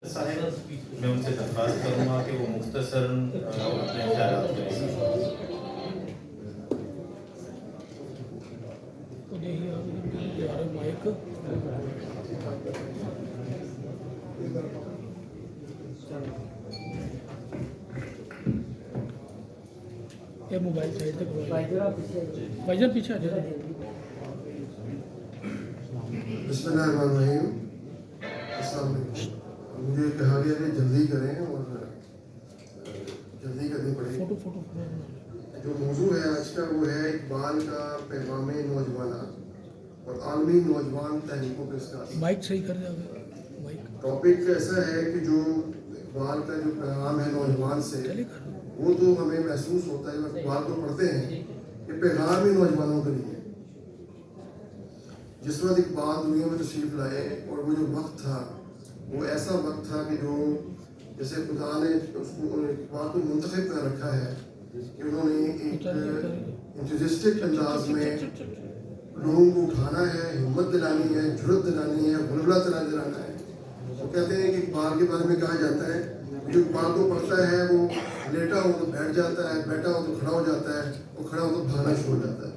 साहब मैं उनसे दरख्वास्त करूँगा कि वो मुख्तसरन अपने ख्यालात करें। ये मोबाइल साइड तक भाईजान पीछे आ जाए। बिस्मिल्लाहिर्रहमानिर्रहीम। मुझे कहा गया कि जल्दी करें और जल्दी करनी पड़ेगी। फोटो जो मौजू है आज का वो है इकबाल का पैगाम नौजवाना और आलमी नौजवान तहरीकों के साथ। माइक सही कर जाओगे माइक। टॉपिक ऐसा है कि जो इकबाल का जो पैगाम है नौजवान से, वो तो हमें महसूस होता है जब इकबाल को पढ़ते हैं कि पैगाम ही नौजवानों के लिए। जिस वक्त इकबाल दुनिया में तशरीफ लाए और वो जो वक्त था वो ऐसा वक्त था कि जो जैसे खुदा ने उसको इकबाल को मुंतखब कर रखा है कि उन्होंने एक इंथुसिस्टिक अंदाज में लोगों को उठाना है, हिम्मत दिलानी है, जुर्रत दिलानी है, बुलबुला दिलाना है। तो कहते हैं कि इकबाल के बारे में कहा जाता है जो इकबाल को पढ़ता है वो लेटा हो तो बैठ जाता है, बैठा हो तो खड़ा हो जाता है, और खड़ा हो तो भागना शुरू हो जाता है।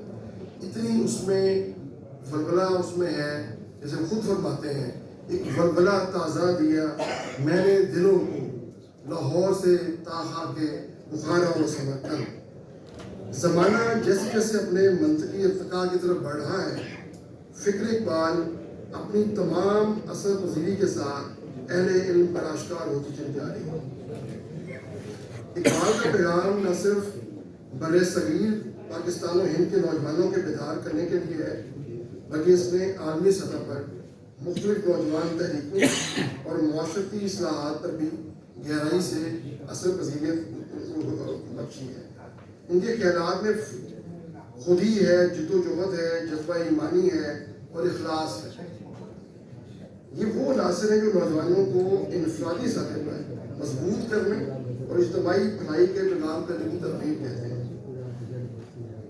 इतनी उसमें वलवला उसमें है, जैसे खुद फरमाते हैं एक वलवला ताज़ा दिया मैंने दिलों को लाहौर से ताहा के बुखारा और समरकंद। ज़माना जैसे जैसे अपने मंतकी इर्तिका की तरफ बढ़ रहा है, फ़िक्र इकबाल अपनी तमाम असर पजीरी के साथ अहले इल्म पर आश्कार होती चली जा रही है। इकबाल का पैगाम न सिर्फ बड़े सगीर पाकिस्तान और हिंद के नौजवानों के बेदार करने के लिए है, बल्कि इसने आलमी सतह पर मुख्तलिफ नौजवान तहरीकों और माशरती इस्लाहात पर भी गहराई से असर पजीरियत बख्शी है। उनके ख्यालात में खुदी है, जद्दोजहद है, जज्बा ईमानी है और इखलास है। ये वो नासिर हैं जो नौजवानों को इनफरादी सतह पर मजबूत करने और इज्तिमाई भलाई के पैगाम करने की तरगीब देते हैं।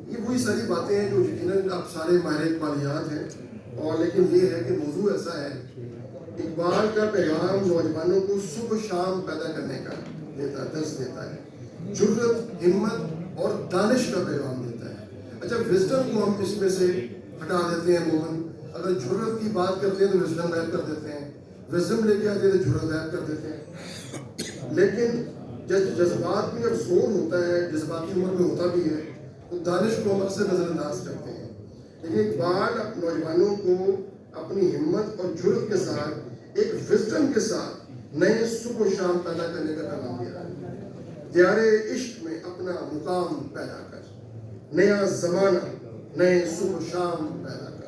ये वही सारी बातें हैं जो यकीनन आप सारे माहिर इकबालियात हैं, और लेकिन ये है कि मौजू ऐसा है इकबाल का पैगाम नौजवानों को सुबह शाम पैदा करने का देता दर्स देता है, जुर्रत, हिम्मत और दानिश का पैगाम देता है। अच्छा, विजडम को हम इसमें से हटा देते हैं मोहन, अगर जुर्रत की बात करते हैं तो विजडम गायब कर देते हैं, विजडम लेके आते हैं तो जुर्रत गायब कर देते हैं। लेकिन जज्बात में जब जोर होता है, जज्बाती उम्र में होता भी है, तो दानिश को हम अक्सर नज़रअंदाज करते हैं। लेकिन इकबाल नौजवानों को अपनी हिम्मत और जुर्रत के साथ एक विजडम के साथ नए सुबह शाम पैदा करने का पैगाम दिया है। दियारे इश्क में अपना मुकाम पैदा कर, नया ज़माना नए सुबह शाम पैदा कर।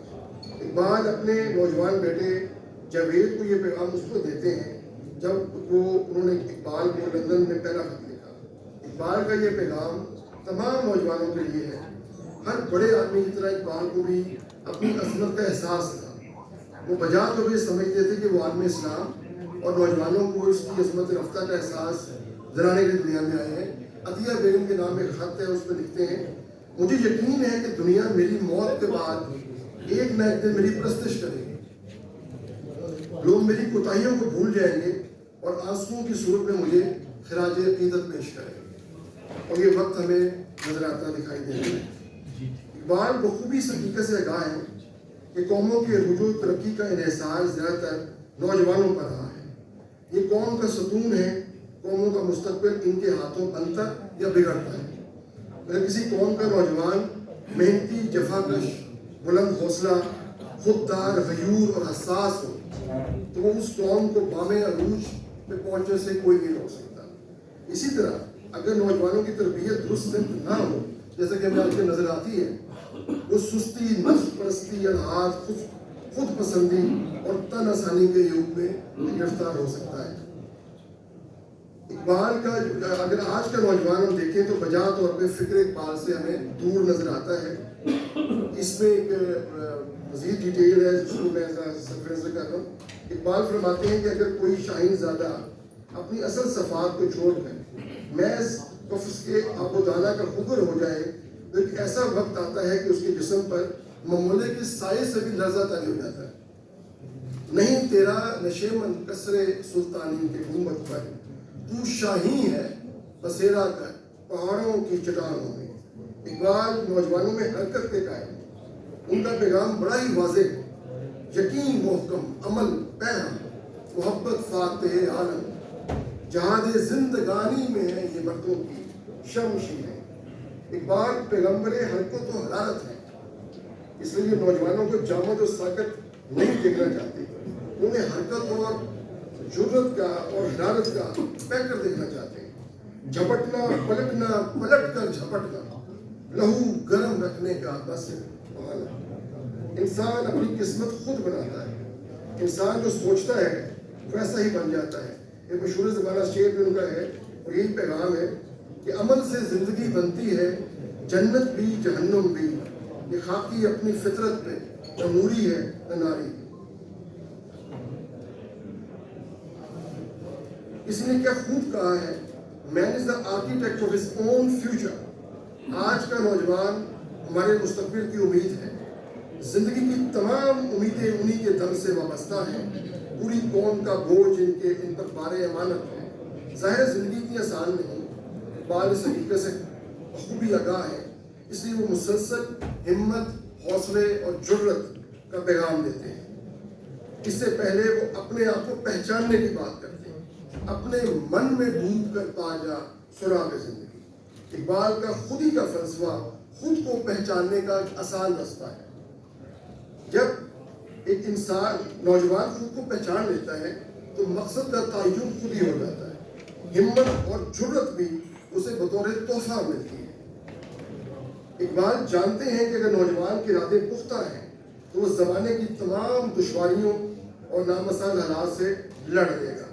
इकबाल अपने नौजवान बेटे जावेद को ये पैगाम उसको देते हैं जब उन्होंने इकबाल को लंदन में पहला खत लिखा। इकबाल का ये पैगाम तमाम नौजवानों के लिए है। हर बड़े आदमी की तरह इकबाल को भी अपनी अजमत का एहसास था। वो बजा तो भी समझते थे कि वो आलम इस्लाम और नौजवानों को इसकी अजमत रफ्ता का एहसास दिलाने की दुनिया में आए हैं। अतिया बेगम के नाम एक खत है, उस पर लिखते हैं, मुझे यकीन है कि दुनिया मेरी मौत के बाद एक न एक दिन मेरी परस्तिश करेगी। लोग मेरी कोताहियों को भूल जाएंगे और आंसुओं की सूरत में मुझे खिराज अकीदत पेश करेंगे, और ये वक्त हमें नजर आता दिखाई दे रहा है। इकबाल बखूबी इस हकीकत से आगाह है कि कौमों के रुजू तरक्की का इन्हिसार ज़्यादातर नौजवानों पर रहा है। ये कौम का सतून है, कौमों का मुस्तकबिल इनके हाथों बनता या बिगड़ता है। अगर किसी कौम का नौजवान मेहनती, जफाकश, बुलंद हौसला, खुददार, गयूर और हसास हो तो वो उस कौम को बामे अरूज पे पहुंचने से कोई नहीं रोक सकता। इसी तरह अगर नौजवानों की तरबियत दुरुस्त ना हो, जैसे कि हमें आजकल नजर आती है, वो सुस्ती, नफ्स परस्ती, अल्हाद, खुद पसंदी और तन आसानी के युग में गिरफ्तार हो सकता है। इकबाल का अगर आज का नौजवान हम देखें तो बजा तौर पे फिक्र इकबाल से हमें दूर नजर आता है। इसमें एक मज़ीद डिटेल है जिसको मैं सरफेस कर रहा हूँ। इकबाल फरमाते हैं कि अगर कोई शाहीन ज़्यादा अपनी असल सफ़ात को छोड़कर महज कफ्स के आबोदाना का खुगर हो जाए तो एक ऐसा वक्त आता है कि उसके जिस्म पर ममूले के साए से भी लर्जा तारी हो जाता है। نہیں تیرا نشے من کسر سلطانی کے گنبد پر، تو شاہی ہے بسیرا کر پہاڑوں کی چٹانوں میں۔ اقبال نوجوانوں میں حرکت کے قائم، ان کا پیغام بڑا ہی واضح ہے، یقین محکم، عمل پیغام، محبت فاتح عالم، جہاد زندگانی میں ہے یہ مردوں کی شمشیریں۔ اقبال پیغمبر حرکت و حرارت ہے، اس لیے نوجوانوں کو جامد و ساکت نہیں دیکھنا چاہتے، انہیں حرکت اور جرت کا اور حرارت کا پیکر دیکھنا چاہتے ہیں۔ جھپٹنا پلٹنا، پلٹ کر جھپٹنا، لہو گرم رکھنے کا بس بہانا۔ انسان اپنی قسمت خود بناتا ہے، انسان جو سوچتا ہے ویسا ہی بن جاتا ہے۔ ایک مشہور زمانہ شعر بھی ان کا ہے اور یہی پیغام ہے کہ عمل سے زندگی بنتی ہے، جنت بھی جہنم بھی، یہ خاکی اپنی فطرت پہ نہ نوری ہے نہ ناری۔ اس نے کیا خوب کہا ہے، man is the architect of his own future. آج کا نوجوان ہمارے مستقبل کی امید ہے، زندگی کی تمام امیدیں انہی کے دم سے وابستہ ہیں، پوری قوم کا بوجھ ان پر بارے امانت ہے۔ ظاہر زندگی اتنی آسان نہیں، اقبال اس حقیقت سے بخوبی آگاہ ہے، اس لیے وہ مسلسل ہمت، حوصلے اور جرت کا پیغام دیتے ہیں۔ اس سے پہلے وہ اپنے آپ کو پہچاننے کی بات کرتے ہیں، اپنے من میں ڈوب کر پا جا سراغ زندگی۔ اقبال کا خود ہی کا فلسفہ خود کو پہچاننے کا ایک آسان رستہ ہے۔ جب ایک انسان نوجوان خود کو پہچان لیتا ہے تو مقصد کا تعین خود ہی ہو جاتا ہے، ہمت اور جرت بھی اسے بطور تحفہ ملتی ہے۔ اقبال جانتے ہیں کہ اگر نوجوان کے ارادے پختہ ہیں تو وہ زمانے کی تمام دشواریوں اور نامساعد حالات سے لڑ لے گا،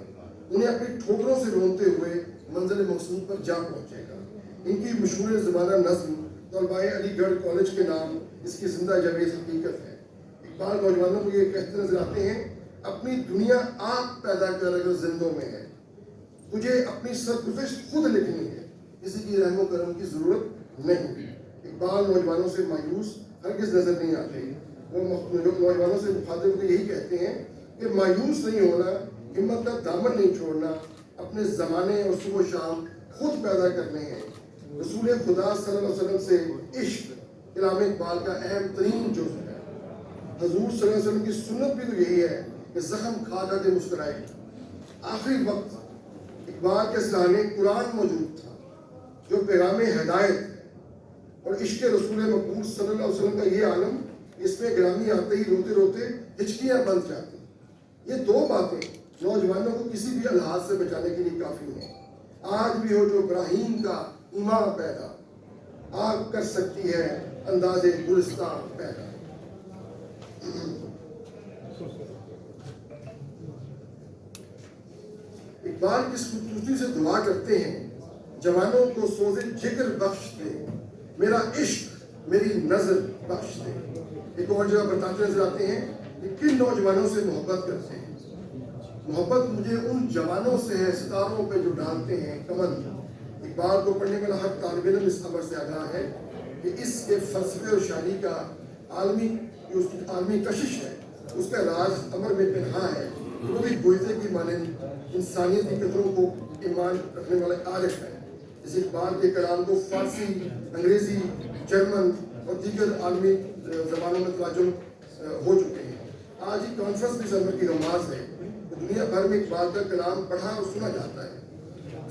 انہیں اپنی ٹھوکروں سے رونتے ہوئے منزل مقصود پر جا پہنچے گا۔ ان کی مشہور زمانہ نظم طلباء علی گڑھ کالج کے نام اس کی زندہ جاوید حقیقت ہے۔ اقبال نوجوانوں کو یہ کہتے نظر آتے ہیں، اپنی دنیا آپ پیدا کر اگر زندوں میں ہے، تجھے اپنی سرگزشت خود لکھنی ہے، کسی کی رحم و کرم کی ضرورت نہیں۔ اقبال نوجوانوں سے مایوس ہرگز نظر نہیں آتے، وہ نوجوانوں سے مخاطب کو یہی کہتے ہیں کہ مایوس نہیں ہونا، ہمت کا دامن نہیں چھوڑنا، اپنے زمانے اور صبح و شام خود پیدا کرنے ہیں۔ رسول خدا صلی اللہ علیہ وسلم سے عشق کلام اقبال کا اہم ترین جزو ہے۔ حضور صلی اللہ علیہ وسلم کی سنت بھی تو یہی ہے کہ زخم کھا کر کے مسکرائے۔ آخری وقت اقبال کے سرانے قرآن موجود تھا جو پیغام ہدایت ہے، اور عشق رسول مقبول صلی اللہ علیہ وسلم کا یہ عالم، اس میں گرامی آتے ہی روتے روتے ہچکیاں بند جاتی۔ یہ دو باتیں نوجوانوں کو کسی بھی الحاظ سے بچانے کے لیے کافی ہیں۔ آج بھی ہو جو ابراہیم کا ایمان پیدا، آگ کر سکتی ہے انداز گلستان پیدا۔ اقبال کس خوبصورتی سے دعا کرتے ہیں، جوانوں کو سوز جگر بخش دے، میرا عشق میری نظر بخش دے۔ ایک اور جگہ بتاتے نظر آتے ہیں کہ کن نوجوانوں سے محبت کرتے ہیں، محبت مجھے ان جوانوں سے ہے ستاروں پہ جو ڈالتے ہیں کمن۔ اقبال کو پڑھنے والا ہر طالب علم اس خبر سے آگاہ ہے کہ اس کے فلسفے اور شاعری کا عالمی کشش ہے، اس کا راز امر میں پنہا ہے، وہ بھی گوئتے کی مانند انسانیت کی قدروں کو ایمان رکھنے والا عارف ہے۔ اس اقبال کے کلام کو فارسی، انگریزی، جرمن اور دیگر عالمی زبانوں میں ترجم ہو چکے ہیں۔ آج ہی کانفرنس بھی سمر کی رماز ہے، دنیا بھر میں اقبال کا کلام پڑھا اور سنا جاتا ہے۔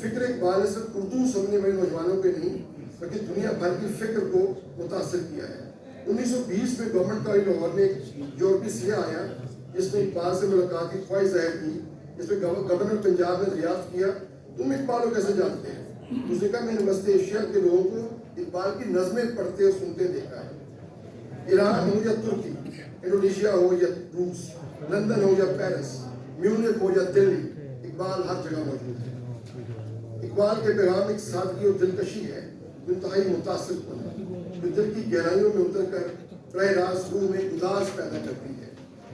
فکر اقبال نے صرف اردو سمجھنے والے نوجوانوں کے نہیں بلکہ دنیا بھر کی فکر کو متاثر کیا ہے۔ 1920 میں گورنمنٹ کالج لاہور میں ایک یورپی سیاح آیا جس نے اقبال سے ملاقات کی خواہش ظاہر کی، جس میں گورنر پنجاب نے دریافت کیا، تم اقبال کو کیسے جانتے ہیں؟ اس نے کہا میں نے وسط ایشیا کے لوگوں کو اقبال کی نظمیں پڑھتے اور سنتے دیکھا ہے۔ ایران ہو یا ترکی، انڈونیشیا ہو یا روس، لندن ہو یا پیرس، میونخ ہو یا دلی، اقبال ہر جگہ موجود ہے۔ اقبال کے پیغام ایک سادگی اور دلکشی ہے جو انتہائی متاثر کن ہے، جو دل کی گہرائیوں میں اتر کر براہ راست روح میں گداز پیدا کرتی ہے۔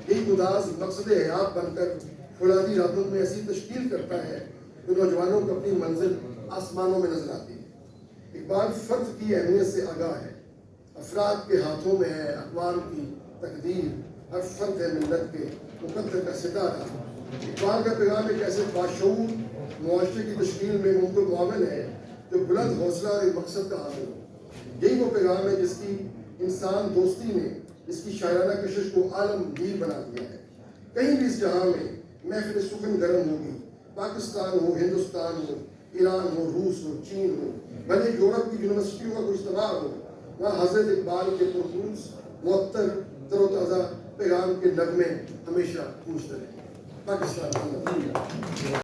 یہی گداز مقصد حیات بن کر فولادی راتوں میں ایسی تشکیل کرتا ہے جو نوجوانوں کو اپنی منزل آسمانوں میں نظر آتی ہے۔ اقبال فرد کی اہمیت سے آگاہ ہے، افراد کے ہاتھوں میں ہے اقوام کی تقدیر، ہر فرد ہے ملت کے मुकद्दर का सितारा। इकबाल का पैगाम एक ऐसे बाशऊर मुआशरे की तश्कील में मुमकिन मुआवन है जो बुलंद हौसला और एक मकसद का हामिल हो। यही वो पैगाम है जिसकी इंसान दोस्ती ने इसकी शायराना कशिश को आलमगीर बना दिया है। कहीं भी इस जहां में महफिल सुखन गर्म होगी, पाकिस्तान हो, हिंदुस्तान हो, ईरान हो, रूस हो, चीन हो, भले यूरोप की यूनिवर्सिटियों का कोई इज्तिमा हो, वहाँ हज़रत इकबाल के पुरखूस मुअत्तर तरोताज़ा पैगाम के नगमे हमेशा गूंजते रहे। पाकिस्तान